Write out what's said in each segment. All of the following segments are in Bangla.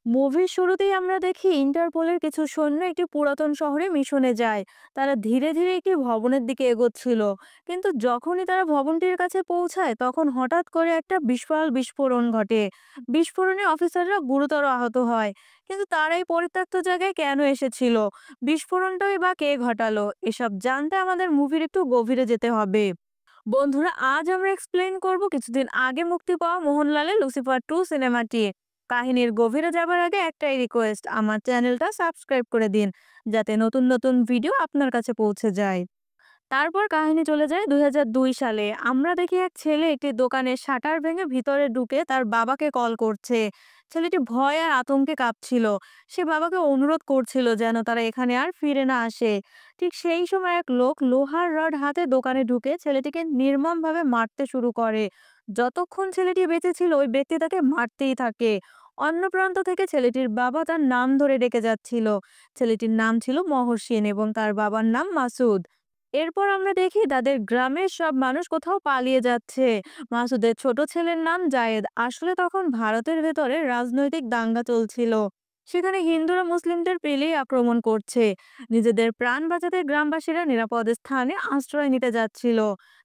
মুভির শুরুতেই আমরা দেখি ইন্টারপোলের কিছু সৈন্য একটি পুরাতন শহরে মিশনে যায়। তারা ধীরে ধীরে একটি ভবনের দিকে এগোচ্ছিল। কিন্তু যখনই তারা ভবনটির কাছে পৌঁছায় তখন হঠাৎ করে একটা বিশাল বিস্ফোরণ ঘটে। বিস্ফোরণে অফিসাররা গুরুতর আহত হয়। কিন্তু তারা এই পরিত্যক্ত জায়গায় কেন এসেছিল, বিস্ফোরণটাই বা কে ঘটালো, এসব জানতে আমাদের মুভির একটু গভীরে যেতে হবে। বন্ধুরা, আজ আমরা এক্সপ্লেইন করব কিছুদিন আগে মুক্তি পাওয়া মোহনলালের লুসিফার 2 সিনেমাটি। কাহিনীর গভীরে যাবার আগে একটাই রিকোয়েস্ট, আমার চ্যানেলটা সাবস্ক্রাইব করে দিন, যাতে নতুন নতুন ভিডিও আপনার কাছে পৌঁছে যায়। তারপর কাহিনী চলে যায় 2002 সালে। আমরা দেখি এক ছেলে একটি দোকানের শাটার ভেঙে ভিতরে ঢুকে তার বাবাকে কল করছে। ছেলেটি ভয় আর আতঙ্কে কাঁপছিল। সে বাবাকে অনুরোধ করছিল যেন তারা এখানে আর ফিরে না আসে। ঠিক সেই সময় এক লোক লোহার রড হাতে দোকানে ঢুকে ছেলেটিকে নির্মমভাবে মারতে শুরু করে। যতক্ষণ ছেলেটি বেঁচে ছিল ওই ব্যক্তি তাকে মারতেই থাকে। অন্য প্রান্ত থেকে ছেলেটির বাবা তার নাম ধরে ডেকে যাচ্ছিল। ছেলেটির নাম ছিল মহসিন এবং তার বাবার নাম মাসুদ। এরপর আমরা দেখি তাদের গ্রামের সব মানুষ কোথাও পালিয়ে যাচ্ছে। মাসুদের ছোট ছেলের নাম জায়েদ। আসলে তখন ভারতের ভেতরে রাজনৈতিক দাঙ্গা চলছিল। সেখানে হিন্দুরা মুসলিমদের পেলেই আক্রমণ করছে। নিজেদের প্রাণ বাঁচাতে গ্রামবাসীরা নিরাপদ স্থানে আশ্রয় নিতে যাচ্ছিল।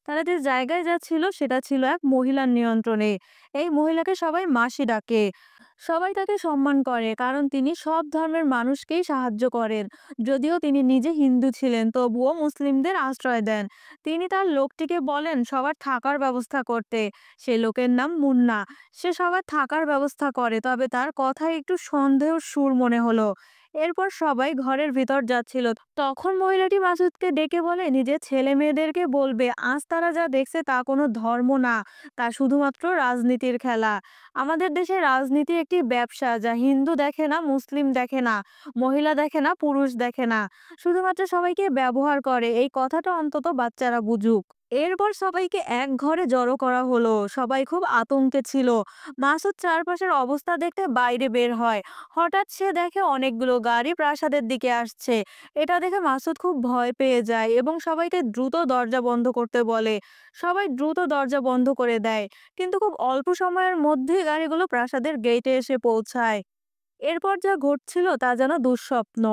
তারা যে জায়গায় যাচ্ছিল সেটা ছিল এক মহিলার নিয়ন্ত্রণে। এই মহিলাকে সবাই মাসি ডাকে। সবাই তাকে সম্মান করে কারণ তিনি সব ধর্মের মানুষকেই সাহায্য করেন। যদিও তিনি নিজে হিন্দু ছিলেন তবুও মুসলিমদের আশ্রয় দেন। তিনি তার লোকটিকে বলেন সবার থাকার ব্যবস্থা করতে। সেই লোকের নাম মুন্না। সে সবার থাকার ব্যবস্থা করে, তবে তার কথায় একটু সন্দেহের সুর মনে হলো। এরপর সবাই ঘরের ভিতর যাচ্ছিল, তখন মহিলাটি মাসুদকে ডেকে বলে নিজের ছেলে মেয়েদেরকে বলবে আজ তারা যা দেখছে তা কোনো ধর্ম না, তা শুধুমাত্র রাজনীতির খেলা। আমাদের দেশে রাজনীতি একটি ব্যবসা, যা হিন্দু দেখে না, মুসলিম দেখে না, মহিলা দেখে না, পুরুষ দেখে না, শুধুমাত্র সবাইকে ব্যবহার করে। এই কথাটা অন্তত বাচ্চারা বুঝুক। এরপর সবাইকে এক ঘরে জড়ো করা হলো। সবাই খুব আতঙ্কে ছিল। মাসুদ চারপাশের অবস্থা দেখতে বাইরে বের হয়। হঠাৎ সে দেখে অনেকগুলো গাড়ি প্রাসাদের দিকে আসছে। এটা দেখে মাসুদ খুব ভয় পেয়ে যায় এবং সবাইকে দ্রুত দরজা বন্ধ করতে বলে। সবাই দ্রুত দরজা বন্ধ করে দেয়। কিন্তু খুব অল্প সময়ের মধ্যেই গাড়িগুলো প্রাসাদের গেটে এসে পৌঁছায়। এরপর যা ঘটছিল তা যেন দুঃস্বপ্ন।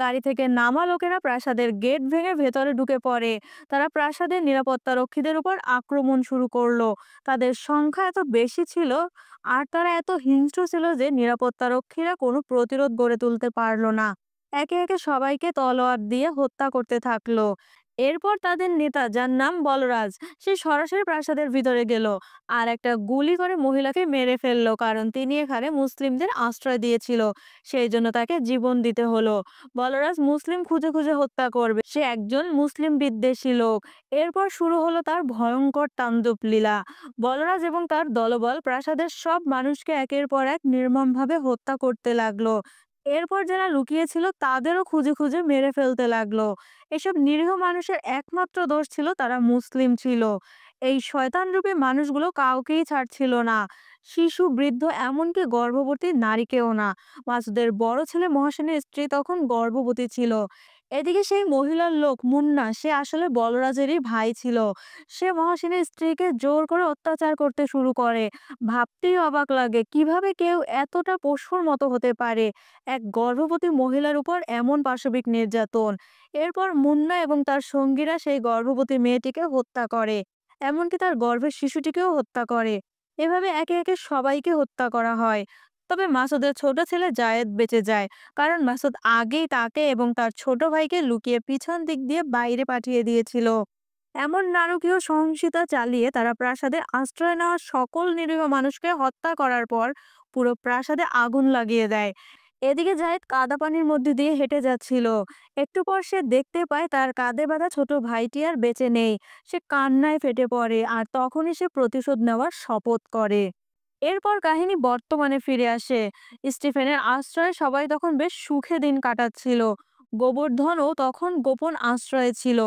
গাড়ি থেকে নামা লোকেরা প্রাসাদের গেট ভেঙে ভেতরে ঢুকে পড়ে। তারা প্রাসাদের নিরাপত্তা রক্ষীদের উপর আক্রমণ শুরু করলো। তাদের সংখ্যা এত বেশি ছিল আর তারা এত হিংস্র ছিল যে নিরাপত্তা রক্ষীরা কোনো প্রতিরোধ গড়ে তুলতে পারলো না। একে একে সবাইকে তলোয়ার দিয়ে হত্যা করতে থাকলো। এরপর তাদের নেতা, যার নাম বলরাজ, সে সরাসরি প্রাসাদের ভিতরে গেল আর একটা গুলি করে মহিলাকে মেরে ফেললো, কারণ তিনি এখানে মুসলিমদের আশ্রয় দিয়েছিল। সেই জন্য তাকে জীবন দিতে হলো। বলরাজ মুসলিম খুঁজে খুঁজে হত্যা করবে, সে একজন মুসলিম বিদ্বেষী লোক। এরপর শুরু হলো তার ভয়ঙ্কর তাণ্ডব লীলা। বলরাজ এবং তার দলবল প্রাসাদের সব মানুষকে একের পর এক নির্মমভাবে হত্যা করতে লাগলো। এরপর যারা লুকিয়েছিল তাদেরও খুঁজে খুঁজে মেরে ফেলতে লাগলো। এসব নিরীহ মানুষের একমাত্র দোষ ছিল তারা মুসলিম ছিল। এই শয়তানরূপী মানুষগুলো কাউকেই ছাড়ছিল না, শিশু, বৃদ্ধ, এমনকি গর্ভবতী নারীকেও না। মাসুদের বড় ছেলে মহসিনের স্ত্রী তখন গর্ভবতী ছিল। এদিকে সেই মহিলার লোক মুন্না, সে আসলে বলরাজেরই ভাই ছিল। সে মহসিনের স্ত্রীকে জোর করে অত্যাচার করতে শুরু করে। ভাবতেই অবাক লাগে কিভাবে কেউ এতটা পশুর মতো হতে পারে, এক গর্ভবতী মহিলার উপর এমন পাশবিক নির্যাতন। এরপর মুন্না এবং তার সঙ্গীরা সেই গর্ভবতী মেয়েটিকে হত্যা করে, এমনকি তার গর্ভের শিশুটিকেও হত্যা করে। এভাবে একে একে সবাইকে হত্যা করা হয়। তবে মাসুদের ছোট ছেলে জায়েদ বেঁচে যায়, কারণ মাসুদ আগেই তাকে এবং তার ছোট ভাইকে লুকিয়ে পিছন দিক দিয়ে বাইরে পাঠিয়ে দিয়েছিল। এমন নারকীয় সহিংসতা চালিয়ে তারা প্রাসাদে আশ্রয় নেওয়া সকল নিরীহ মানুষকে হত্যা করার পর পুরো প্রাসাদে আগুন লাগিয়ে দেয়। এদিকে জাহিদ কাদা পানির মধ্যে দিয়ে হেঁটে যাচ্ছিল। একটু পর সে দেখতে পায় তার কাঁধে বাঁধা ছোট ভাইটি আর বেঁচে নেই। সে কান্নায় ফেটে পড়ে আর তখনই সে প্রতিশোধ নেওয়ার শপথ করে। এরপর কাহিনী বর্তমানে ফিরে আসে। স্টিফেনের আশ্রয়ে সবাই তখন বেশ সুখে দিন কাটাচ্ছিল। গোবর্ধনও তখন গোপন আশ্রয়ে ছিল।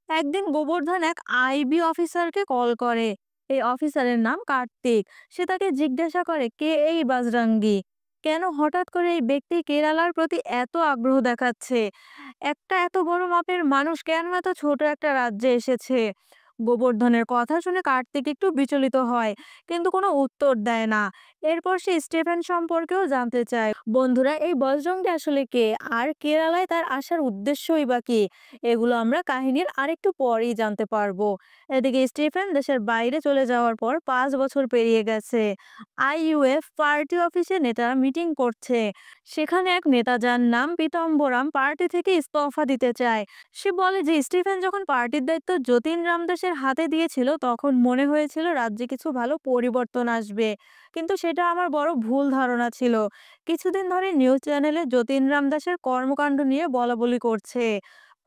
একদিন গোবর্ধন এক আইবি অফিসারকে কল করে। এই অফিসারের নাম কার্তিক। সে তাকে জিজ্ঞাসা করে কে এই বাজরাঙ্গি, কেন হঠাৎ করে এই ব্যক্তি কেরালার প্রতি এত আগ্রহ দেখাচ্ছে, একটা এত বড় মাপের মানুষ কেন এত ছোট একটা রাজ্যে এসেছে। গোবর্ধনের কথা শুনে কার্তিক একটু বিচলিত হয়, কিন্তু কোনো উত্তর দেয় না। এরপর সে স্টিফেন সম্পর্কেও জানতে চায়। বন্ধুরা, এই বজরংটি আসলে কে, আর কেরালায় তার আসার উদ্দেশ্যই বা কি, এগুলো আমরা কাহিনীর আরেকটু পরেই জানতে পারবো। এদিকে স্টিফেন দেশের বাইরে চলে যাওয়ার পর 5 বছর পেরিয়ে গেছে। আইইউএফ পার্টি অফিসে নেতারা মিটিং করছে। সেখানে এক নেতা, যার নাম পীতম্বরাম, পার্টি থেকে ইস্তফা দিতে চায়। সে বলে যে স্টিফেন যখন পার্টির দায়িত্ব যতীন রামদাসের হাতে দিয়েছিল তখন মনে হয়েছিল রাজ্যে কিছু ভালো পরিবর্তন আসবে, কিন্তু সেটা আমার বড় ভুল ধারণা ছিল। কিছুদিন ধরে নিউজ চ্যানেলে যতীন রামদাসের কর্মকাণ্ড নিয়ে বলাবলি করছে।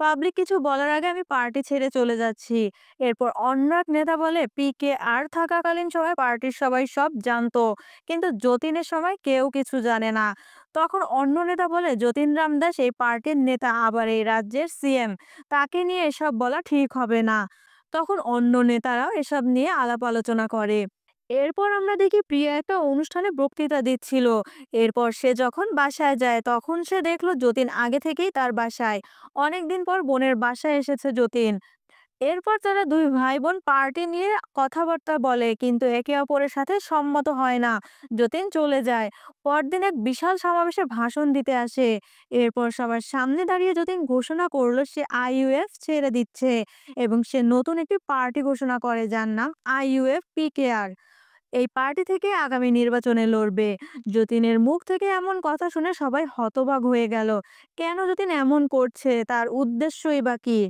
পাবলিক কিছু বলার আগে আমি পার্টি ছেড়ে চলে যাচ্ছি। এরপর অন্য এক নেতা বলে পিকে আর থাকাকালীন সময় পার্টির সবাই সব জানতো, কিন্তু যতীনের সময় কেউ কিছু জানে না। তখন অন্য নেতা বলে যতীন রামদাস এই পার্টির নেতা, আবার এই রাজ্যের সিএম, তাকে নিয়ে এসব বলা ঠিক হবে না। তখন অন্য নেতারাও এসব নিয়ে আলাপ আলোচনা করে। এরপর আমরা দেখি প্রিয়া একটা অনুষ্ঠানে বক্তৃতা দিচ্ছিল। এরপর সে যখন বাসায় যায় তখন সে দেখলো যতীন আগে থেকেই তার বাসায়। অনেকদিন পর বোনের বাসায় এসেছে যতীন। এরপর তারা দুই ভাই বোন পার্টি নিয়ে কথাবার্তা বলে, কিন্তু একে অপরের সাথে সম্মত হয় না। যতীন চলে যায়। পরদিন এক বিশাল সমাবেশে ভাষণ দিতে আসে। এরপর সবার সামনে দাঁড়িয়ে যতীন ঘোষণা করলো সে আইইউএফ ছেড়ে দিচ্ছে, এবং সে নতুন একটি পার্টি ঘোষণা করে যার নাম আইইউএফ পিকেআর। এই পার্টি থেকে আগামী নির্বাচনে লড়বে। যতীনের মুখ থেকে এমন কথা শুনে সবাই হতবাক হয়ে গেল। কেন যতীন এমন করছে, তার উদ্দেশ্যই বা কি?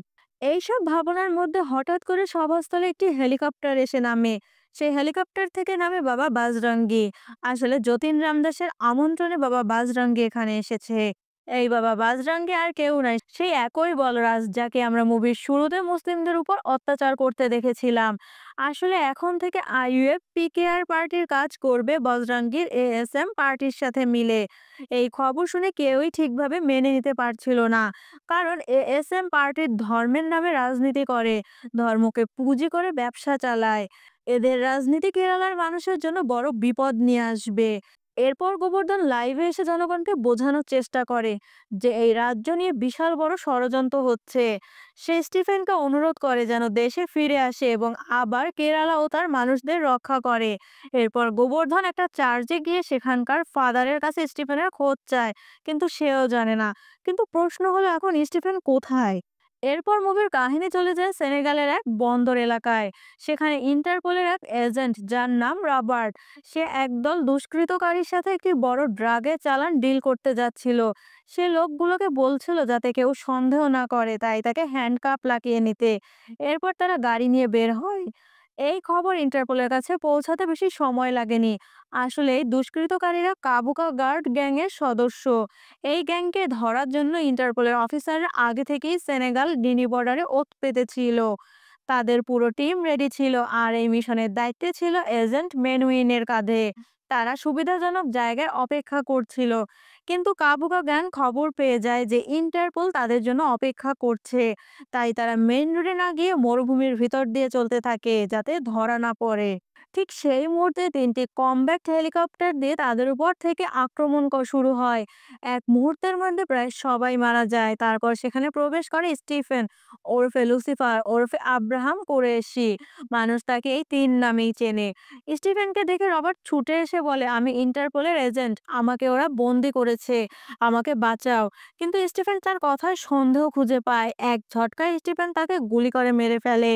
এইসব ভাবনার মধ্যে হঠাৎ করে সভাস্থলে একটি হেলিকপ্টার এসে নামে। সেই হেলিকপ্টার থেকে নামে বাবা বাজরাঙ্গি। আসলে যতীন রামদাসের আমন্ত্রণে বাবা বাজরাঙ্গি এখানে এসেছে। এই বাবা বাজরাঙ্গি আর কেউ নাই, সেই একই বলরাজ যাকে আমরা মুভির শুরুতে মুসলিমদের উপর অত্যাচার করতে দেখেছিলাম। আসলে এখন থেকে আইইউএফ পিকেআর পার্টির কাজ করবে বজরাঙ্গির এএসএম পার্টির সাথে মিলে। এই খবর শুনে কেউই ঠিকভাবে মেনে নিতে পারছিল না, কারণ এএসএম পার্টির ধর্মের নামে রাজনীতি করে, ধর্মকে পুঁজি করে ব্যবসা চালায়। এদের রাজনীতি কেরালার মানুষের জন্য বড় বিপদ নিয়ে আসবে। এরপর গোবর্ধন লাইভে এসে জনগণকে বোঝানোর চেষ্টা করে যে এই রাজ্য নিয়ে বিশাল বড় ষড়যন্ত্র হচ্ছে। সে স্টিফেনকে অনুরোধ করে যেন দেশে ফিরে আসে এবং আবার কেরালা ও তার মানুষদের রক্ষা করে। এরপর গোবর্ধন একটা চার্চে গিয়ে সেখানকার ফাদারের কাছে স্টিফেনের খোঁজ চায়, কিন্তু সেও জানে না। কিন্তু প্রশ্ন হলো এখন স্টিফেন কোথায়? এরপর মুভির কাহিনী চলে যায় সেনেগালের এক বন্দর এলাকায়। সেখানে ইন্টারপোলের এক এজেন্ট, যার নাম রবার্ট, সে একদল দুষ্কৃতকারীর সাথে একটি বড় ড্রাগের চালান ডিল করতে যাচ্ছিল। সে লোকগুলোকে বলছিল যাতে কেউ সন্দেহ না করে, তাই তাকে হ্যান্ডকাপ লাগিয়ে নিতে। এরপর তারা গাড়ি নিয়ে বের হয়। এই খবর ইন্টারপোলের কাছে পৌঁছাতে বেশি সময় লাগেনি। আসলে এই দুষ্কৃতকারীরা কাবুকা গার্ড গ্যাংয়ের সদস্য। এই গ্যাংকে ধরার জন্য ইন্টারপোলের অফিসাররা আগে থেকেই সেনেগাল গিনি বর্ডারে ওঁত পেতেছিল। তাদের পুরো টিম রেডি ছিল, আর এই মিশনের দায়িত্বে ছিল এজেন্ট মেনুইনের কাঁধে। তারা সুবিধাজনক জায়গায় অপেক্ষা করছিল, কিন্তু কাবুকা গ্যাং খবর পেয়ে যায় যে ইন্টারপোল তাদের জন্য অপেক্ষা করছে। তাই তারা মেইন রোডে না গিয়ে মরুভূমির ভিতর দিয়ে চলতে থাকে যাতে ধরা না পড়ে। ঠিক সেই মুহূর্তে 3টি কমব্যাট হেলিকপ্টার দিয়ে তাদের উপর থেকে আক্রমণ শুরু হয়। এক মুহূর্তের মধ্যে প্রায় সবাই মারা যায়। তারপর সেখানে প্রবেশ করে স্টিফেন ওরফে লুসিফার ওরফে আব্রাহাম কুরেশি। মানুষ তাকে এই 3 নামেই চেনে। স্টিফেনকে দেখে রবার্ট ছুটে এসে বলে, আমি ইন্টারপোলের এজেন্ট, আমাকে ওরা বন্দি করেছে, আমাকে বাঁচাও। কিন্তু স্টিফেন তার কথায় সন্দেহ খুঁজে পায়। এক ঝটকায় স্টিফেন তাকে গুলি করে মেরে ফেলে।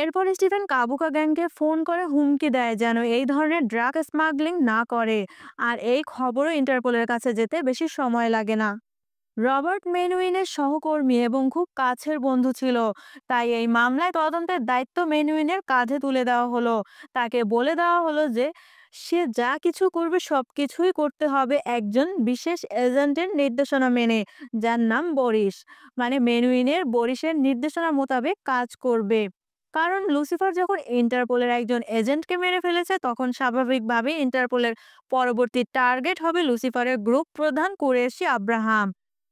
এরপর স্টিফেন কাবুকা গ্যাংকে ফোন করে হুমকি দেয় যেন এই ধরনের ড্রাগ স্মাগলিং না করে, আর এই খবরও ইন্টারপোলের কাছে যেতে বেশি সময় লাগে না। রবার্ট মেনুইনের সহকর্মী এবং খুব কাছের বন্ধু ছিল, তাই এই মামলায় তদন্তের দায়িত্ব মেনুইনের কাঁধে তুলে দেওয়া হলো। তাকে বলে দেওয়া হলো যে সে যা কিছু করবে সবকিছুই করতে হবে একজন বিশেষ এজেন্টের নির্দেশনা মেনে, যার নাম বরিস। মানে মেনুইনের বরিসের নির্দেশনা মোতাবেক কাজ করবে। কারণ লুসিফার যখন ইন্টারপোলের একজন এজেন্টকে মেরে ফেলেছে, তখন স্বাভাবিকভাবেই ইন্টারপোলের পরবর্তী টার্গেট হবে লুসিফারের গ্রুপ প্রধান কুরেশি আব্রাহাম।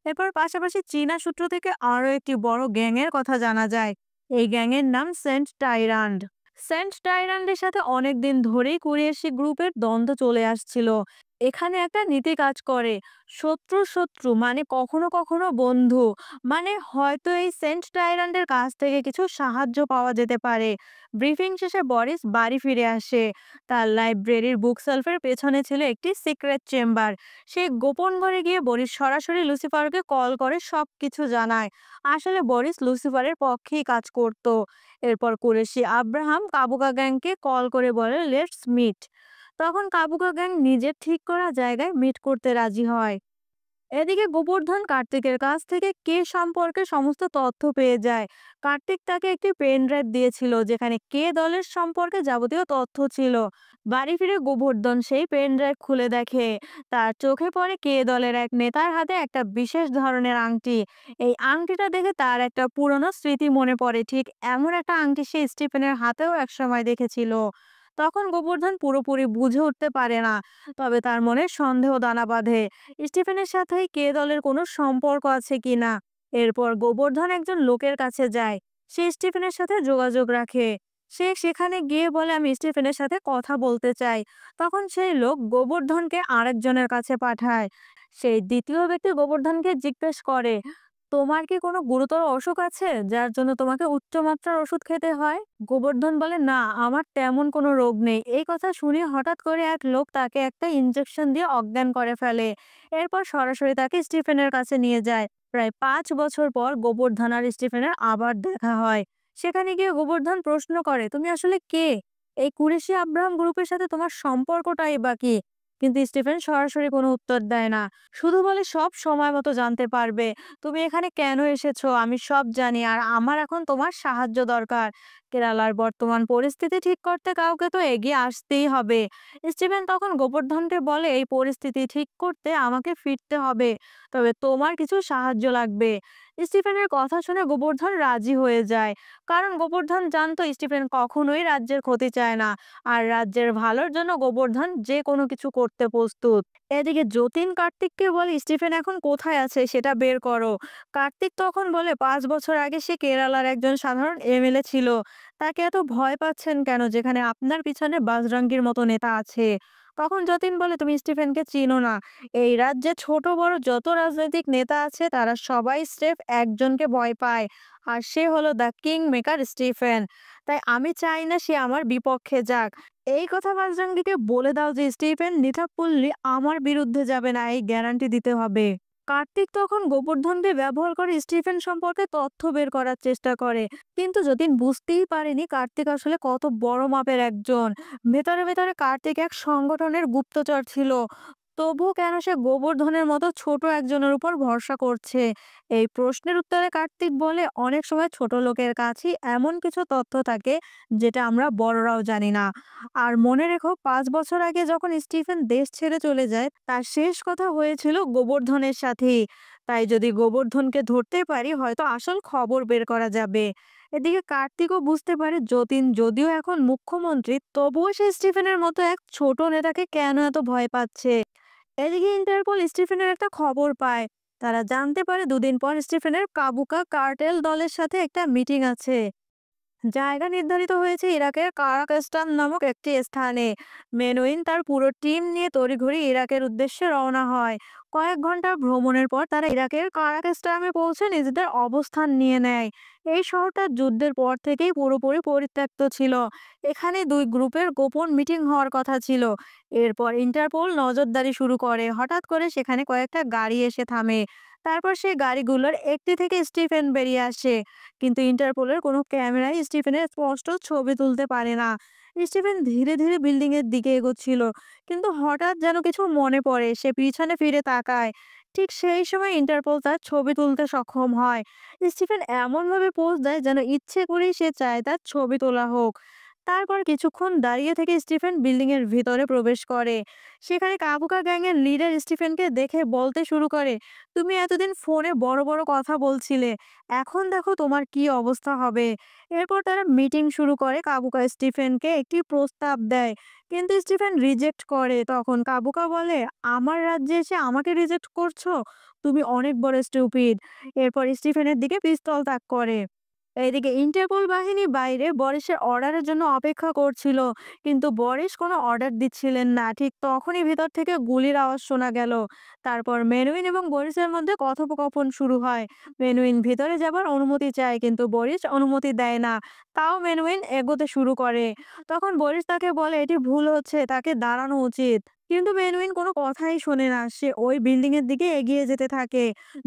এরপর পাশাপাশি চীনা সূত্র থেকে আরো একটি বড় গ্যাংয়ের কথা জানা যায়। এই গ্যাংয়ের নাম সেন্ট টাইরান্ড। সেন্ট টাইরান্ডের সাথে অনেকদিন ধরেই কুরেশি গ্রুপের দ্বন্দ্ব চলে আসছিল। এখানে একটা নীতি কাজ করে। শত্রু মানে কখনো কখনো বন্ধু। মানে হয়তো এই সেন্ট টাইরান্ডের কাছ থেকে কিছু সাহায্য পাওয়া যেতে পারে। ব্রিফিং শেষে বরিস বাড়ি ফিরে আসে। তার লাইব্রেরির বুক সেলফের পেছনে ছিল একটি সিক্রেট চেম্বার। সে গোপন ঘরে গিয়ে বরিস সরাসরি লুসিফারকে কল করে সবকিছু জানায়। আসলে বরিস লুসিফারের পক্ষেই কাজ করত। এরপর কুরেশি আব্রাহাম কাবুকা গ্যাংকে কল করে বলে লেটস মিট। তখন কাবুকা গ্যাং নিজের ঠিক করা জায়গায় মিট করতে রাজি হয়। এদিকে গোবর্ধন কার্তিকের কাছ থেকে কে সম্পর্কে সমস্ত তথ্য পেয়ে যায়। কার্তিক তাকে একটি পেন ড্রাইভ দিয়েছিল যেখানে কে দলের সম্পর্কে যাবতীয় তথ্য ছিল। বাড়ি ফিরে গোবর্ধন সেই পেন ড্রাইভ খুলে দেখে। তার চোখে পড়ে কে দলের এক নেতার হাতে একটা বিশেষ ধরনের আংটি। এই আংটিটা দেখে তার একটা পুরনো স্মৃতি মনে পড়ে, ঠিক এমন একটা আংটি সে স্টিফেনের হাতেও একসময় দেখেছিল। তখন গোবর্ধন পুরোপুরি বুঝে উঠতে পারে না, তবে তার মনে সন্দেহ দানা বাঁধে স্টিফেনের সাথে কে দলের কোনো সম্পর্ক আছে কিনা। এরপর গোবর্ধন একজন লোকের কাছে যায়। সে স্টিফেনের সাথে যোগাযোগ রাখে। সে সেখানে গিয়ে বলে আমি স্টিফেনের সাথে কথা বলতে চাই। তখন সেই লোক গোবর্ধনকে আরেকজনের কাছে পাঠায়। সেই দ্বিতীয় ব্যক্তি গোবর্ধনকে জিজ্ঞেস করে তোমার কি কোনো গুরুতর অসুখ আছে যার জন্য তোমাকে উচ্চমাত্রার ওষুধ খেতে হয়? গোবর্ধন বলে না, আমার তেমন কোনো রোগ নেই। এই কথা শুনে হঠাৎ করে এক লোক তাকে একটা ইনজেকশন দিয়ে অজ্ঞান করে ফেলে। এরপর সরাসরি তাকে স্টিফেনের কাছে নিয়ে যায়। প্রায় ৫ বছর পর গোবর্ধন আর স্টিফেনের আবার দেখা হয়। সেখানে গিয়ে গোবর্ধন প্রশ্ন করে তুমি আসলে কে? এই কুরেশি আব্রাহাম গ্রুপের সাথে তোমার সম্পর্কটাই বা কি? কিন্তু স্টিফেন সরাসরি কোনো উত্তর দেয় না। শুধু বলে সব সময় মতো জানতে পারবে। তুমি এখানে কেন এসেছো আমি সব জানি, আর আমার এখন তোমার সাহায্য দরকার। কেরালার বর্তমান পরিস্থিতি ঠিক করতে কাউকে তো এগিয়ে আসতেই হবে। স্টিফেন তখন গোবর্ধনকে বলে এই পরিস্থিতি ঠিক করতে আমাকে ফিরতে হবে, তবে তোমার কিছু সাহায্য লাগবে। স্টিফেনের কথা শুনে গোবর্ধন রাজি হয়ে যায়, কারণ গোবর্ধন জানতো স্টিফেন কখনোই রাজ্যের ক্ষতি চায় না, আর রাজ্যের ভালোর জন্য গোবর্ধন যে কোনো কিছু করতে প্রস্তুত। এদিকে যতীন কার্তিককে বলে স্টিফেন এখন কোথায় আছে সেটা বের করো। কার্তিক তখন বলে ৫ বছর আগে সে কেরালার একজন সাধারণ এমএলএ ছিল। তাকে এত ভয় পাচ্ছেন কেন যেখানে আপনার পিছনে বাজরঙ্গীর মতো নেতা আছে? তখন যতীন বলে তুমি স্টিফেনকে চিনো না। এই রাজ্যে ছোট বড় যত রাজনৈতিক নেতা আছে তারা সবাই স্রেফ একজনকে ভয় পায়, আর সে হলো দ্য কিং মেকার স্টিফেন। তাই আমি চাই না সে আমার বিপক্ষে যাক। এই কথা বাজরাঙ্গীকে বলে দাও যে স্টিফেন নিথাপ্পল্লি আমার বিরুদ্ধে যাবে না, এই গ্যারান্টি দিতে হবে। কার্তিক তখন গোবর্ধনকে ব্যবহার করে স্টিফেন সম্পর্কে তথ্য বের করার চেষ্টা করে, কিন্তু যতীন বুঝতেই পারেনি কার্তিক আসলে কত বড় মাপের একজন। ভেতরে ভেতরে কার্তিক এক সংগঠনের গুপ্তচর ছিল। তবুও কেন সে গোবর্ধনের মতো ছোট একজনের উপর ভরসা করছে? এই প্রশ্নের উত্তরে কার্তিক বলে অনেক সময় ছোট লোকের কাছেই এমন কিছু তথ্য থাকে যেটা আমরা বড়রাও জানি না। আর মনে রেখো ৫ বছর আগে যখন স্টিফেন দেশ ছেড়ে চলে যায় তার শেষ কথা হয়েছিল গোবর্ধনের সাথেই। তাই যদি গোবর্ধনকে ধরতে পারি হয়তো আসল খবর বের করা যাবে। এদিকে কার্তিকও বুঝতে পারে যতীন যদিও এখন মুখ্যমন্ত্রী তবুও সে স্টিফেনের মতো এক ছোট নেতাকে কেন এত ভয় পাচ্ছে। এদিকে ইন্টারপোল স্টিফেনের একটা খবর পায়। তারা জানতে পারে দুদিন পর স্টিফেনের কাবুকা কার্টেল দলের সাথে একটা মিটিং আছে। জায়গা নির্ধারিত হয়েছে ইরাকের কারাকাস্তান নামক একটি স্থানে। মেনুইন তার পুরো টিম নিয়ে তড়িঘড়ি ইরাকের উদ্দেশ্যে রওনা হয়। কয়েক ঘন্টা ভ্রমণের পর তারা ইরাকের কারাকাস্তানে পৌঁছে নিজেদের অবস্থান নিয়ে নেয়। এই শহরটা যুদ্ধের পর থেকেই পুরোপুরি পরিত্যক্ত ছিল। এখানে দুই গ্রুপের গোপন মিটিং হওয়ার কথা ছিল। এরপর ইন্টারপোল নজরদারি শুরু করে। হঠাৎ করে সেখানে কয়েকটা গাড়ি এসে থামে। তারপর সেই গাড়িগুলোর একটি থেকে স্টিফেন বেরিয়ে আসে। কিন্তু ইন্টারপোলের কোনো ক্যামেরায় স্টিফেনের স্পষ্ট ছবি তুলতে পারে না। স্টিফেন ধীরে ধীরে বিল্ডিং এর দিকে এগোচ্ছিল, কিন্তু হঠাৎ যেন কিছু মনে পড়ে। সে পিছনে ফিরে তাকায়। ঠিক সেই সময় ইন্টারপোল তার ছবি তুলতে সক্ষম হয়। স্টিফেন এমনভাবে পোজ দেয় যেন ইচ্ছে করেই সে চায় তার ছবি তোলা হোক। তারপর কিছুক্ষণ দাঁড়িয়ে থেকে স্টিফেন বিল্ডিং এর ভিতরে প্রবেশ করে। সেখানে কাবুকা গ্যাং এর লিডার স্টিফেনকে দেখে বলতে শুরু করে তুমি এতদিন ফোনে বড় বড় কথা বলছিলে, এখন দেখো তোমার কি অবস্থা হবে। এরপর তারা মিটিং শুরু করে। কাবুকা স্টিফেনকে একটি প্রস্তাব দেয়, কিন্তু স্টিফেন রিজেক্ট করে। তখন কাবুকা বলে আমার রাজ্যে এসে আমাকে রিজেক্ট করছো, তুমি অনেক বড় স্টুপিড। এরপর স্টিফেনের দিকে পিস্তল তাক করে। এইদিকে ইন্টারপোল বাহিনী বাইরে বরিসের অর্ডারের জন্য অপেক্ষা করছিল, কিন্তু বরিস কোনো অর্ডার দিচ্ছিলেন না। ঠিক তখনই ভিতর থেকে গুলির আওয়াজ শোনা গেল। তারপর মেনুইন এবং বরিসের মধ্যে কথোপকথন শুরু হয়। মেনুইন ভিতরে যাবার অনুমতি চায়, কিন্তু বরিস অনুমতি দেয় না। তাও মেনুইন এগোতে শুরু করে। তখন বরিস তাকে বলে এটি ভুল হচ্ছে, তাকে দাঁড়ানো উচিত। কিন্তু মেনুইন কোনো কথাই শোনে না, সে ওই বিল্ডিং এর দিকে এগিয়ে যেতে থাকে।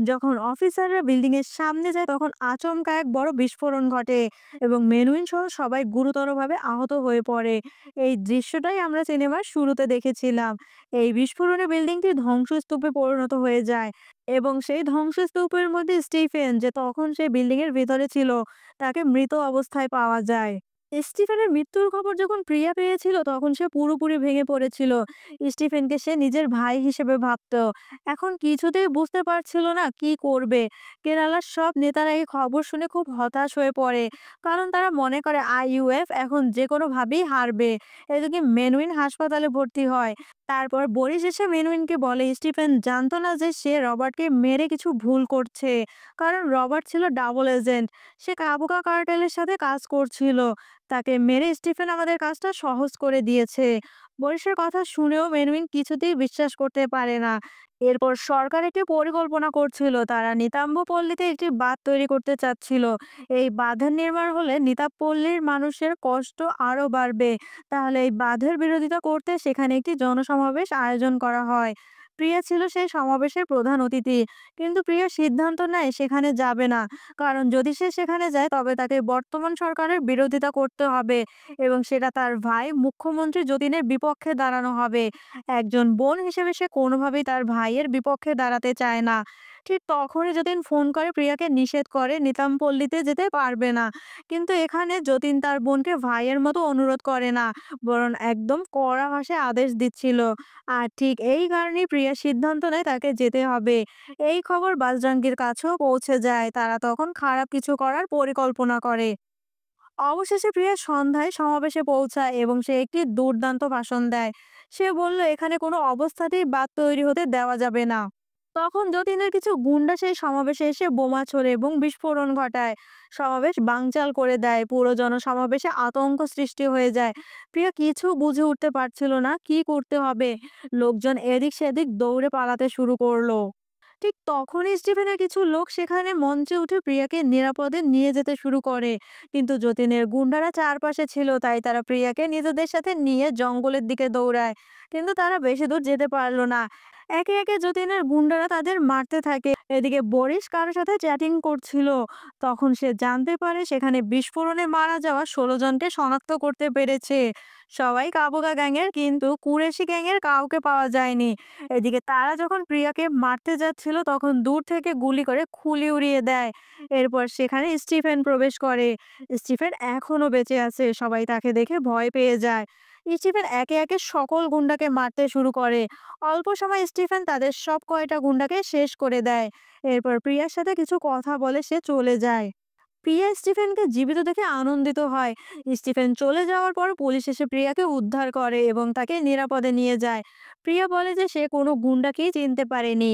যখন অফিসাররা বিল্ডিং এর সামনে যায় তখন আচমকা এক বড় বিস্ফোরণ ঘটে এবং মেনুইন সহ সবাই গুরুতরভাবে আহত হয়ে পড়ে। এই দৃশ্যটাই আমরা সিনেমার শুরুতে দেখেছিলাম। এই বিস্ফোরণে বিল্ডিংটি ধ্বংসস্তূপে পরিণত হয়ে যায় এবং সেই ধ্বংসস্তূপের মধ্যে স্টিফেন, যে তখন সেই বিল্ডিং এর ভিতরে ছিল, তাকে মৃত অবস্থায় পাওয়া যায়। স্টিফেনের মৃত্যুর খবর যখন প্রিয়া পেয়েছিল তখন সে পুরোপুরি ভেঙে পড়েছিল। স্টিফেনকে সে নিজের ভাই হিসেবে ভাবতো। এখন কিছুতেই বুঝতে পারছিল না কি করবে। কেরালার সব নেতারা এই খবর শুনে খুব হতাশ হয়ে পড়ে, কারণ তারা মনে করে আইইউএফ এখন যে কোনো ভাবেই হারবে। এদিকে মেনুইন হাসপাতালে ভর্তি হয়। তারপর বরিস এসে মেনুইনকে বলে স্টিফেন জানতো না যে সে রবার্টকে মেরে কিছু ভুল করছে, কারণ রবার্ট ছিল ডাবল এজেন্ট। সে কাবুকা কার্টেলের সাথে কাজ করছিল। তাকে মেরে স্টিফেন আমাদের কাজটা সহজ করে দিয়েছে। বরিসের কথা শুনেও মেনউইন কিছুতেই বিশ্বাস করতে পারে না। এরপর সরকার একটি পরিকল্পনা করছিল, তারা নিতাম্ব পল্লীতে একটি বাঁধ তৈরি করতে চাচ্ছিল। এই বাঁধের নির্মাণ হলে নিতাব পল্লীর মানুষের কষ্ট আরো বাড়বে। তাহলে এই বাঁধের বিরোধিতা করতে সেখানে একটি জনসমাবেশ আয়োজন করা হয়। প্রিয়া ছিল সেই সমাবেশের প্রধান অতিথি, কিন্তু প্রিয়া সিদ্ধান্ত নেয় সেখানে যাবে না। কারণ যদি সে সেখানে যায় তবে তাকে বর্তমান সরকারের বিরোধিতা করতে হবে এবং সেটা তার ভাই মুখ্যমন্ত্রী যতীনের বিপক্ষে দাঁড়ানো হবে। একজন বোন হিসেবে সে কোনোভাবেই তার ভাইয়ের বিপক্ষে দাঁড়াতে চায় না। ঠিক তখনই যতীন ফোন করে প্রিয়াকে নিষেধ করে নিতামপল্লীতে যেতে পারবে না। কিন্তু এখানে যতীন তার বোনকে ভাইয়ের মতো অনুরোধ করে না, বরং একদম কড়া ভাষায় আদেশ দিচ্ছিল। আর ঠিক এই কারণেই প্রিয়া সিদ্ধান্ত নেয় তাকে যেতে হবে। এই খবর বাজরাঙ্গীর কাছেও পৌঁছে যায়। তারা তখন খারাপ কিছু করার পরিকল্পনা করে। অবশেষে প্রিয়া সন্ধ্যায় সমাবেশে পৌঁছায় এবং সে একটি দুর্দান্ত ভাষণ দেয়। সে বলল এখানে কোনো অবস্থাতেই বাদ তৈরি হতে দেওয়া যাবে না। তখন যতীনের কিছু গুন্ডা সেই সমাবেশে এসে বোমা ছোড়ে এবং বিস্ফোরণ ঘটায়। সমাবেশ বানচাল করে দেয়। পুরো জনসমাবেশে আতঙ্ক সৃষ্টি হয়ে যায়। প্রিয়া কিছু বুঝে উঠতে পারছিল না কি করতে হবে। লোকজন এদিক সেদিক দৌড়ে পালাতে শুরু করলো। ঠিক তখনই স্টিফেনের কিছু লোক সেখানে মঞ্চে উঠে প্রিয়াকে নিরাপদে নিয়ে যেতে শুরু করে। কিন্তু যতীনের গুন্ডারা চারপাশে ছিল, তাই তারা প্রিয়াকে নিজেদের সাথে নিয়ে জঙ্গলের দিকে দৌড়ায়। কিন্তু তারা বেশি দূর যেতে পারলো না। একে একে যতীনের গুন্ডারা তাদের মারতে থাকে। এদিকে বরিস কারোর সাথে চ্যাটিং করছিল। তখন সে জানতে পারে সেখানে বিস্ফোরণে মারা যাওয়া 16 জনকে শনাক্ত করতে পেরেছে। সবাই কাবুগা গ্যাংয়ের, কিন্তু কুরেশি গ্যাংয়ের কাউকে পাওয়া যায়নি। এদিকে তারা যখন প্রিয়াকে মারতে যাচ্ছিল তখন দূর থেকে গুলি করে খুলি উড়িয়ে দেয়। এরপর সেখানে স্টিফেন প্রবেশ করে। স্টিফেন এখনো বেঁচে আছে, সবাই তাকে দেখে ভয় পেয়ে যায়। স্টিফেন একে একে সকল গুন্ডাকে মারতে শুরু করে। অল্প সময় স্টিফেন তাদের সব কয়টা গুন্ডাকে শেষ করে দেয়। এরপর প্রিয়ার সাথে কিছু কথা বলে সে চলে যায়। প্রিয়া স্টিফেনকে জীবিত দেখে আনন্দিত হয়। স্টিফেন চলে যাওয়ার পর পুলিশ এসে প্রিয়াকে উদ্ধার করে এবং তাকে নিরাপদে নিয়ে যায়। প্রিয়া বলে যে সে কোনো গুন্ডাকেই চিনতে পারেনি।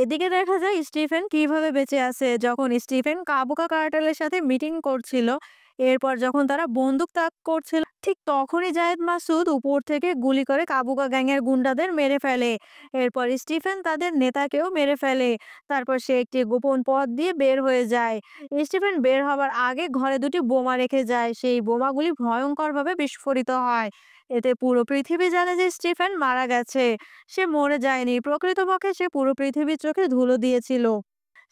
এদিকে দেখা যায় স্টিফেন কিভাবে বেঁচে আছে। যখন স্টিফেন কাবুকা কার্টেলের সাথে মিটিং করছিল, এরপর যখন তারা বন্দুক তাক করছিল, ঠিক তখনই জায়েদ মাসুদ উপর থেকে গুলি করে কাবুকা গ্যাংয়ের গুন্ডাদের মেরে ফেলে। এরপর স্টিফেন তাদের নেতাকেও মেরে ফেলে। তারপর সে একটি গোপন পথ দিয়ে বের হয়ে যায়। স্টিফেন বের হবার আগে ঘরে দুটি বোমা রেখে যায়। সেই বোমাগুলি ভয়ঙ্করভাবে বিস্ফোরিত হয়। এতে পুরো পৃথিবী জানে যে স্টিফেন মারা গেছে। সে মরে যায়নি, প্রকৃতপক্ষে সে পুরো পৃথিবীর চোখে ধুলো দিয়েছিল।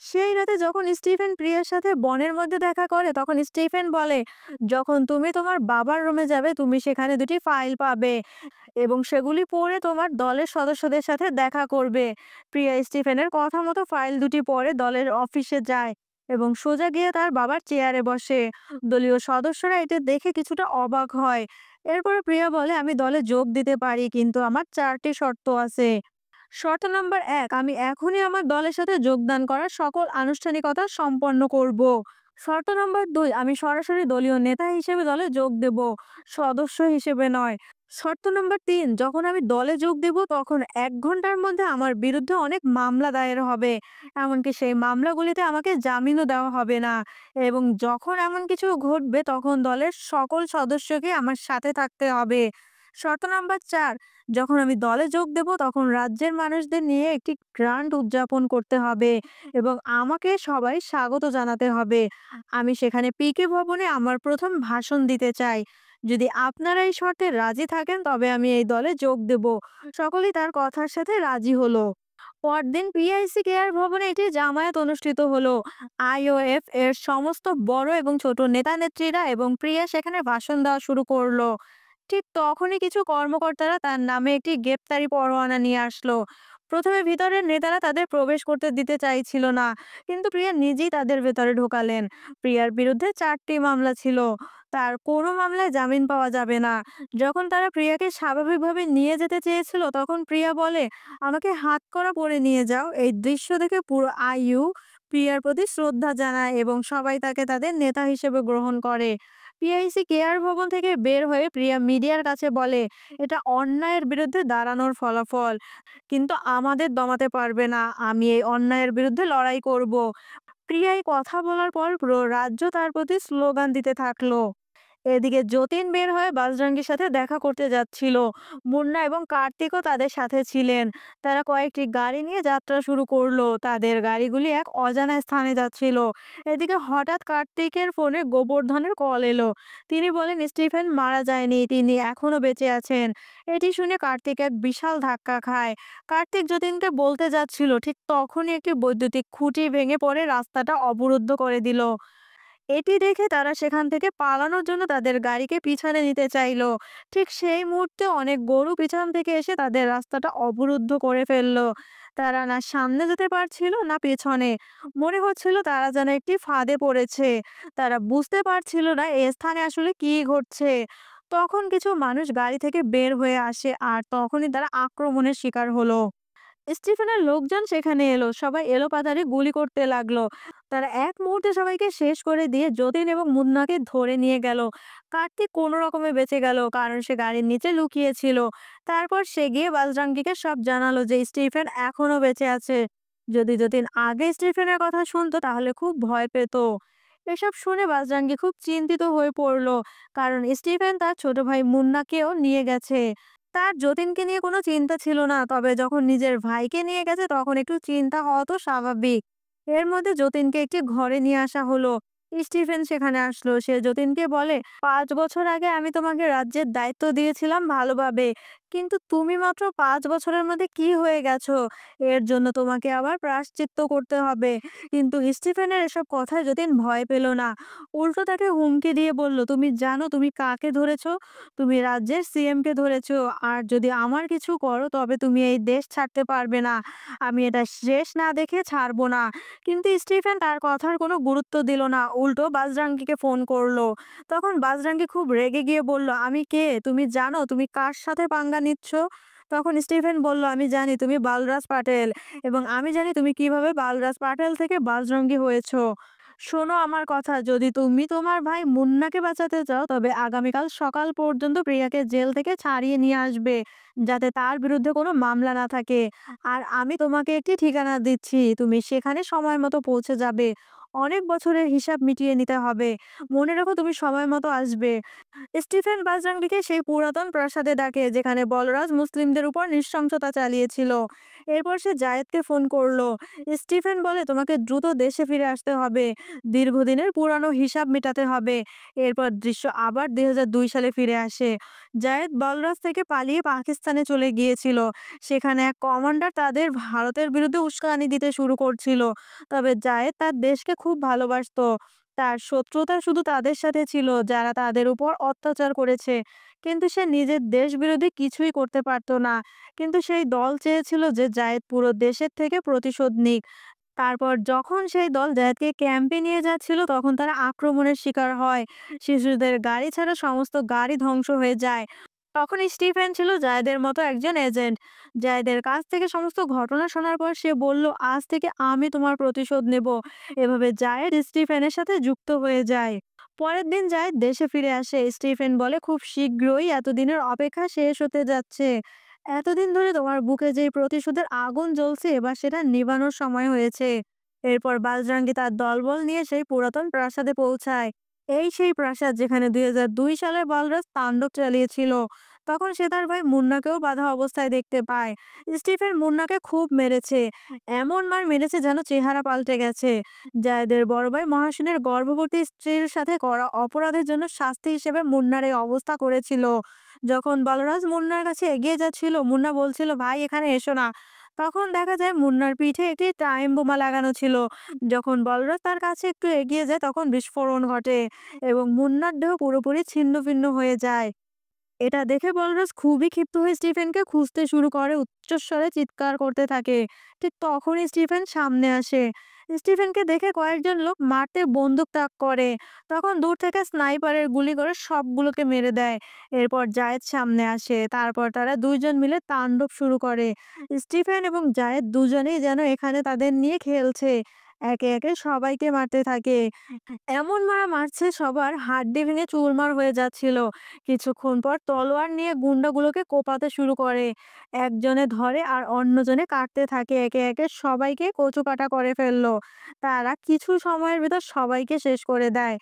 সেই রাতে যখন স্টিফেন প্রিয়ার সাথে বনের মধ্যে দেখা করে তখন স্টিফেন বলে, যখন তুমি তোমার বাবার রুমে যাবে তুমি সেখানে দুটি ফাইল পাবে এবং সেগুলি পড়ে তোমার দলের সদস্যদের সাথে দেখা করবে। প্রিয়া স্টিফেনের কথা মতো ফাইল দুটি পড়ে দলের অফিসে যায় এবং সোজা গিয়ে তার বাবার চেয়ারে বসে। দলীয় সদস্যরা এটা দেখে কিছুটা অবাক হয়। এরপর প্রিয়া বলে আমি দলে যোগ দিতে পারি, কিন্তু আমার 4টি শর্ত আছে। শর্ত নাম্বার ১, আমি এখনই আমার দলের সাথে যোগদান করার সকল আনুষ্ঠানিকতা সম্পন্ন করব। শর্ত নাম্বার ২, আমি সরাসরি দলীয় নেতা হিসেবে দলে যোগ দেব, সদস্য হিসেবে নয়। শর্ত নম্বর ৩, যখন আমি দলে যোগ দেব তখন ১ ঘন্টার মধ্যে আমার বিরুদ্ধে অনেক মামলা দায়ের হবে। এমনকি সেই মামলাগুলিতে আমাকে জামিনও দেওয়া হবে না। এবং যখন এমন কিছু ঘটবে তখন দলের সকল সদস্যকে আমার সাথে থাকতে হবে। শর্ত নাম্বার ৪, যখন আমি দলে যোগ দেব তখন রাজ্যের মানুষদের নিয়ে একটি গ্রান্ড উদযাপন করতে হবে এবং আমাকে সবাই স্বাগত জানাতে হবে। আমি সেখানে পিকে ভবনে আমার ১ম ভাষণ দিতে চাই। যদি আপনারা এই শর্তে রাজি থাকেন তবে আমি এই দলে যোগ দেব। সকলেই তার কথার সাথে রাজি হলো। পরদিন পিআইসি কেয়ার ভবনে একটি জামায়াত অনুষ্ঠিত হলো। আইওএফ এর সমস্ত বড় এবং ছোট নেতা নেত্রীরা এবং প্রিয়া সেখানে ভাষণ দেওয়া শুরু করলো। ঠিক তখনই কিছু কর্মকর্তারা তার নামে একটি গ্রেপ্তারি পরোয়ানা নিয়ে আসলো। প্রথমে ভিতরের নেতারা তাদের প্রবেশ করতে দিতে চাইছিল না, কিন্তু প্রিয়া নিজেই তাদের ভেতরে ঢোকালেন। প্রিয়ার বিরুদ্ধে ৪টি মামলা ছিল। তার কোনো মামলায় জামিন পাওয়া যাবে না। যখন তারা প্রিয়াকে স্বাভাবিকভাবে নিয়ে যেতে চেয়েছিল তখন প্রিয়া বলে, আমাকে হাতকড়া পরে নিয়ে যাও। এই দৃশ্য দেখে পুরো আইইউ প্রিয়ার প্রতি শ্রদ্ধা জানায় এবং সবাই তাকে তাদের নেতা হিসেবে গ্রহণ করে। পিআইসি কেয়ার ভবন থেকে বের হয়ে প্রিয়া মিডিয়ার কাছে বলে, এটা অন্যায়ের বিরুদ্ধে দাঁড়ানোর ফলাফল, কিন্তু আমাদের দমাতে পারবে না। আমি এই অন্যায়ের বিরুদ্ধে লড়াই করব। প্রিয়া এই কথা বলার পর পুরো রাজ্য তার প্রতি স্লোগান দিতে থাকলো। এদিকে যতীন বের হয়ে বাজরঙ্গীর সাথে দেখা করতে যাচ্ছিল। মুন্না এবং কার্তিকও তাদের সাথে ছিলেন। তারা কয়েকটি গাড়ি নিয়ে যাত্রা শুরু করলো। তাদের গাড়িগুলি এক অজানা স্থানে যাচ্ছিল। এদিকে হঠাৎ কার্তিকের ফোনে গোবর্ধনের কল এলো। তিনি বলেন স্টিফেন মারা যায়নি, তিনি এখনো বেঁচে আছেন। এটি শুনে কার্তিক এক বিশাল ধাক্কা খায়। কার্তিক যতীনকে বলতে যাচ্ছিল, ঠিক তখনই একটি বৈদ্যুতিক খুঁটি ভেঙে পড়ে রাস্তাটা অবরুদ্ধ করে দিল। এটি দেখে তারা সেখান থেকে পালানোর জন্য তাদের গাড়িকে পিছনে নিতে চাইলো। ঠিক সেই মুহূর্তে অনেক গরু পিছন থেকে এসে তাদের রাস্তাটা অবরুদ্ধ করে ফেললো। তারা না সামনে যেতে পারছিল না পেছনে। মনে হচ্ছিল তারা যেন একটি ফাঁদে পড়েছে। তারা বুঝতে পারছিল না এই স্থানে আসলে কি ঘটছে। তখন কিছু মানুষ গাড়ি থেকে বের হয়ে আসে আর তখনই তারা আক্রমণের শিকার হলো। স্টিফেনের লোকজন সেখানে এলো, সবাই এলোপাতাড়ি গুলি করতে লাগলো। তারা এক মুহূর্তে সবাইকে শেষ করে দিয়ে যতীন এবং মুন্নাকে ধরে নিয়ে গেল। কার্তিক কোনো রকমে বেঁচে গেল, কারণ সে গাড়ির নিচে লুকিয়ে ছিল। তারপর সে গিয়ে বাজরাঙ্গীকে সব জানালো যে স্টিফেন এখনো বেঁচে আছে। যদি যতীন আগে স্টিফেনের কথা শুনতো তাহলে খুব ভয় পেত। এসব শুনে বাজরাঙ্গী খুব চিন্তিত হয়ে পড়লো, কারণ স্টিফেন তার ছোট ভাই মুন্নাকেও নিয়ে গেছে। তার যতীনকে নিয়ে কোনো চিন্তা ছিল না, তবে যখন নিজের ভাইকে নিয়ে গেছে তখন একটু চিন্তা হওয়া তো স্বাভাবিক। এর মধ্যে যতীনকে একটি ঘরে নিয়ে আসা হলো। স্টিফেন সেখানে আসলো। সে যতীনকে বলে, ৫ বছর আগে আমি তোমাকে রাজ্যের দায়িত্ব দিয়েছিলাম ভালোভাবে, কিন্তু তুমি মাত্র ৫ বছরের মধ্যে কি হয়ে গেছো, এর জন্য তোমাকে আবার প্রায়শ্চিত্ত করতে হবে। কিন্তু স্টিফেনের এসব কথায় যতীন ভয় পেল না। উল্টো তাকে হুমকি দিয়ে বলল, তুমি জানো তুমি কাকে ধরেছো? তুমি রাজ্যের সিএম কে ধরেছো। আর যদি আমার কিছু করো তবে তুমি এই দেশ ছাড়তে পারবে না। আমি এটা শেষ না দেখে ছাড়বো না। কিন্তু স্টিফেন তার কথার কোনো গুরুত্ব দিল না, উল্টো বাজরাঙ্গীকে ফোন করলো। তখন বাজরাঙ্গী খুব রেগে গিয়ে বলল, আমি কে? তুমি জানো তুমি কার সাথে পাঙ্গা নিচ্ছ? তখন স্টিফেন বলল, আমি জানি তুমি বালরাজ পাটেল, এবং আমি জানি তুমি কিভাবে বালরাজ পাটেল থেকে বাজরঙ্গী হয়েছো। শোনো আমার কথা, যদি তুমি তোমার ভাই মুন্নাকে বাঁচাতে চাও তবে আগামীকাল সকাল পর্যন্ত প্রিয়াকে জেল থেকে ছাড়িয়ে নিয়ে আসবে, যাতে তার বিরুদ্ধে কোনো মামলা না থাকে। আর আমি তোমাকে একটি ঠিকানা দিচ্ছি, তুমি সেখানে সময় মতো পৌঁছে যাবে। অনেক বছরের হিসাব মিটিয়ে নিতে হবে। মনে রেখো তুমি সময় মতো আসবে। স্টিফেন বাজরাঙ্গীকে সেই পুরাতন প্রাসাদে ডাকে যেখানে বলরাজ মুসলিমদের উপর নৃশংসতা চালিয়েছিল। এরপর সে জায়েদকে ফোন করলো। স্টিফেন বলে, তোমাকে দ্রুত দেশে ফিরে আসতে হবে, দীর্ঘদিনের পুরানো হিসাব মেটাতে হবে। এরপর দৃশ্য আবার ২০০২ সালে ফিরে আসে। জায়েদ বলরাজ থেকে পালিয়ে পাকিস্তানে চলে গিয়েছিল। সেখানে এক কমান্ডার তাদের ভারতের বিরুদ্ধে উস্কানি দিতে শুরু করছিল। তবে জায়েদ তার দেশকে খুব ভালোবাসতো। তার শত্রুতা শুধু তাদের সাথে ছিল যারা তাদের উপর অত্যাচার করেছে। কিন্তু সে নিজের দেশ বিরোধী কিছুই করতে পারত না। কিন্তু সেই দল চেয়েছিল যে জায়েদ পুরো দেশের থেকে প্রতিশোধ নিক। তারপর যখন সেই দল জায়েদকে ক্যাম্পে নিয়ে যাচ্ছিল তখন তারা আক্রমণের শিকার হয়। শিশুদের গাড়ি ছাড়া সমস্ত গাড়ি ধ্বংস হয়ে যায়। তখন স্টিফেন ছিল জায়েদের মতো একজন এজেন্ট। জায়েদের কাছ থেকে সমস্ত ঘটনা শোনার পর সে বলল, আজ থেকে আমি তোমার প্রতিশোধ নেব। এভাবে জায়েদ স্টিফেনের সাথে যুক্ত হয়ে যায়। পরের দিন জায়েদ দেশে ফিরে আসে। স্টিফেন বলে, খুব শীঘ্রই এতদিনের অপেক্ষা শেষ হতে যাচ্ছে। এতদিন ধরে তোমার বুকে যে প্রতিশোধের আগুন জ্বলছে, এবার সেটা নিভানোর সময় হয়েছে। এরপর বাজরাঙ্গি তার দলবল নিয়ে সেই পুরাতন প্রাসাদে পৌঁছায়। এই সেই প্রাসাদ যেখানে 2002 সালে বলরাজ তাণ্ডব চালিয়েছিল। তখন সে তার ভাই মুন্নাকেও বাধা অবস্থায় দেখতে পায়। স্টিফেন মুন্নাকে খুব মেরেছে, এমন মার মেরেছে যেন চেহারা পাল্টে গেছে। জায়েদের বড় ভাই মহাসিনের গর্ভবতী স্ত্রীর সাথে করা অপরাধের জন্য শাস্তি হিসেবে মুন্নার এই অবস্থা করেছিল। যখন বলরাজ মুন্নার কাছে এগিয়ে যাচ্ছিল, মুন্না বলছিল, ভাই এখানে এসো না। তখন দেখা যায় মুন্নার পিঠে একটি টাইম বোমা লাগানো ছিল। যখন বলরাজ তার কাছে একটু এগিয়ে যায়, তখন বিস্ফোরণ ঘটে এবং মুন্নার দেহ পুরোপুরি ছিন্ন ভিন্ন হয়ে যায়। এটা দেখে বলরাজ খুবই ক্ষিপ্ত হয়ে স্টিফেনকে খুঁজতে শুরু করে, উচ্চস্বরে চিৎকার করতে থাকে। ঠিক তখনই স্টিফেন সামনে আসে। স্টিফেনকে দেখে কয়েকজন লোক মারতে বন্দুক তাক করে। তখন দূর থেকে স্নাইপারের গুলি করে সবগুলোকে মেরে দেয়। এরপর জায়েদ সামনে আসে। তারপর তারা দুইজন মিলে তাণ্ডব শুরু করে। স্টিফেন এবং জায়েদ দুজনেই যেন এখানে তাদের নিয়ে খেলছে। একে একে সবাইকে মারতে থাকে। এমন মারা মারছে, সবার হাড্ডি ভেঙে চুরমার হয়ে যাচ্ছিল। কিছুক্ষণ পর তলোয়ার নিয়ে গুন্ডাগুলোকে কোপাতে শুরু করে। একজনে ধরে আর অন্যজনে কাটতে থাকে। একে একে সবাইকে কচুকাটা করে ফেললো। তারা কিছু সময়ের ভিতর সবাইকে শেষ করে দেয়।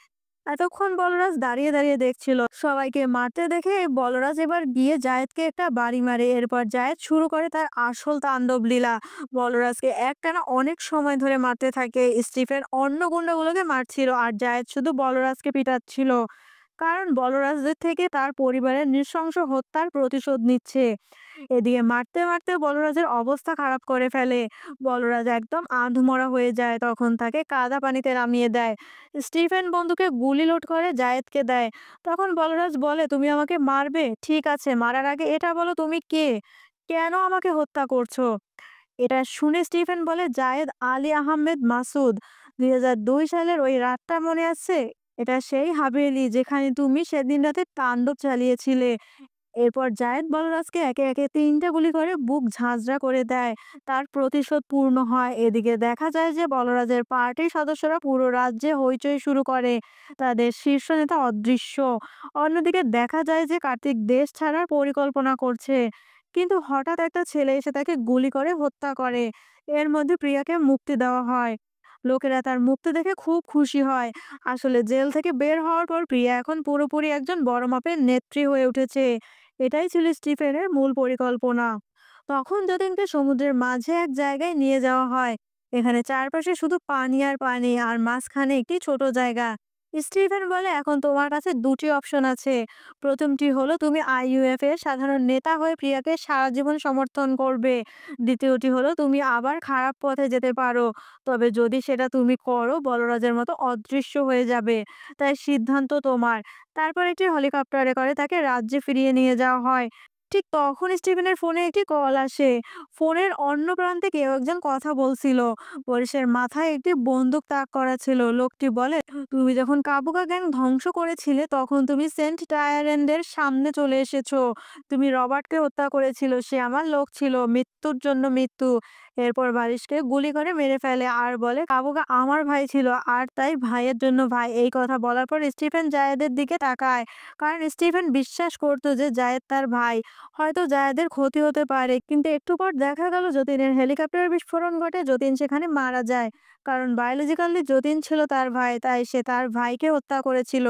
এতক্ষণ বলরাজ দাঁড়িয়ে দাঁড়িয়ে দেখছিল। সবাইকে মারতে দেখে বলরাজ এবার গিয়ে জায়েদকে একটা বাড়ি মারে। এরপর জায়েদ শুরু করে তার আসল তাণ্ডব লীলা। বলরাজকে একটানা অনেক সময় ধরে মারতে থাকে। স্টিফেন অন্য গুন্ডাগুলোকে মারছিল আর জায়েদ শুধু বলরাজকে পিটাচ্ছিল, কারণ বলরাজদের থেকে তার পরিবারের নৃশংস হত্যার প্রতিশোধ নিচ্ছে। এদিকে মারতে মারতে বলরাজের অবস্থা খারাপ করে ফেলে। বলরাজ একদম আধমরা হয়ে যায়। তখন তাকে কাদা পানিতে নামিয়ে দেয়। স্টিফেন বন্ধুকে গুলি লোড করে জায়েদকে দেয়। তখন বলরাজ বলে, তুমি আমাকে মারবে? ঠিক আছে, মারার আগে এটা বলো, তুমি কে? কেন আমাকে হত্যা করছো? এটা শুনে স্টিফেন বলে, জায়েদ আলী আহমেদ মাসুদ। 2002 সালের ওই রাতটা মনে আছে? এটা সেই হাভেলি যেখানে তুমি সেদিন রাতে তাণ্ডব চালিয়েছিলে। এরপর জায়েদ বলরাজকে একে একে 3টে গুলি করে বুক ঝাঁঝরা করে দেয়। তার প্রতিশোধ পূর্ণ হয়। এদিকে দেখা যায় যে বলরাজের পার্টির সদস্যরা পুরো রাজ্যে হইচই শুরু করে। তাদের শীর্ষ নেতা অদৃশ্য। অন্যদিকে দেখা যায় যে কার্তিক দেশ ছাড়ার পরিকল্পনা করছে। কিন্তু হঠাৎ একটা ছেলে এসে তাকে গুলি করে হত্যা করে। এর মধ্যে প্রিয়াকে মুক্তি দেওয়া হয়। লোকেরা তার মুক্তি দেখে খুব খুশি হয়। আসলে জেল থেকে বের হওয়ার পর প্রিয়া এখন পুরোপুরি একজন বড় মাপের নেত্রী হয়ে উঠেছে। এটাই ছিল স্টিফেনের মূল পরিকল্পনা। তখন যতীনকে সমুদ্রের মাঝে এক জায়গায় নিয়ে যাওয়া হয়। এখানে চারপাশে শুধু পানি আর পানি, আর মাঝখানে একটি ছোট জায়গা। স্টিফেন বলে, এখন তোমার কাছে দুটি অপশন আছে। প্রথমটি হলো তুমি আইইউএফ এর সাধারণ নেতা হয়ে প্রিয়াকে সারা জীবন সমর্থন করবে। দ্বিতীয়টি হলো তুমি আবার খারাপ পথে যেতে পারো। তবে যদি সেটা তুমি করো, বলরাজের মতো অদৃশ্য হয়ে যাবে। তাই সিদ্ধান্ত তোমার। তারপর একটি হেলিকপ্টারে করে তাকে রাজ্যে ফিরিয়ে নিয়ে যাওয়া হয়। ঠিক তখন স্টিফেনের ফোনে একটি কল আসে। ফোনের অন্য প্রান্তে কেউ একজন কথা বলছিল। পরেশের মাথায় একটি বন্দুক তাক করা ছিল। লোকটি বলে, তুমি যখন কাবুকা গ্যাং ধ্বংস করেছিলে, তখন তুমি সেন্ট টায়ারেন্ডের সামনে চলে এসেছো। তুমি রবার্টকে হত্যা করেছিল, সে আমার লোক ছিল। মৃত্যুর জন্য মৃত্যু। এরপর বারিশকে গুলি করে মেরে ফেলে আর বলে, কাবুকা আমার ভাই ছিল, আর তাই ভাইয়ের জন্য ভাই। এই কথা বলার পর স্টিফেন জায়েদের দিকে তাকায়, কারণ স্টিফেন বিশ্বাস করতো যে জায়েদ তার ভাই। হয়তো জায়েদের ক্ষতি হতে পারে, কিন্তু একটু পর দেখা গেল যতীনের হেলিকপ্টার বিস্ফোরণ ঘটে। যতীন সেখানে মারা যায়, কারণ বায়োলজিক্যালি যতীন ছিল তার ভাই, তাই সে তার ভাইকে হত্যা করেছিল।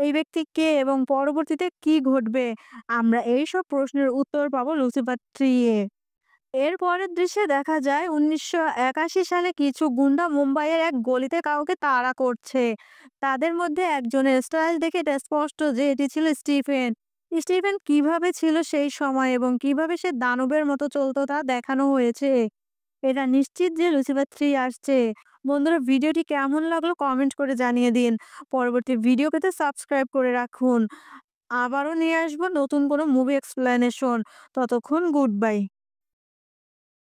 এই ব্যক্তি কে এবং পরবর্তীতে কি ঘটবে, আমরা এই সব প্রশ্নের উত্তর পাবো লুসিফার 3 এ। এর পরের দৃশ্যে দেখা যায় 1981 সালে কিছু গুন্ডা মুম্বাইয়ের এক গলিতে কাউকে তাড়া করছে। তাদের মধ্যে একজনের স্টাইল দেখে এটা স্পষ্ট যে এটি ছিল স্টিফেন। স্টিফেন কিভাবে ছিল সেই সময় এবং কিভাবে সে দানবের মতো চলতো তা দেখানো হয়েছে। এটা নিশ্চিত যে লুসিফার 3 আসছে। বন্ধুরা, ভিডিওটি কেমন লাগলো কমেন্ট করে জানিয়ে দিন। পরবর্তী ভিডিও পেতে সাবস্ক্রাইব করে রাখুন। আবারও নিয়ে আসবো নতুন কোনো মুভি এক্সপ্লেনেশন। ততক্ষণ গুড বাই।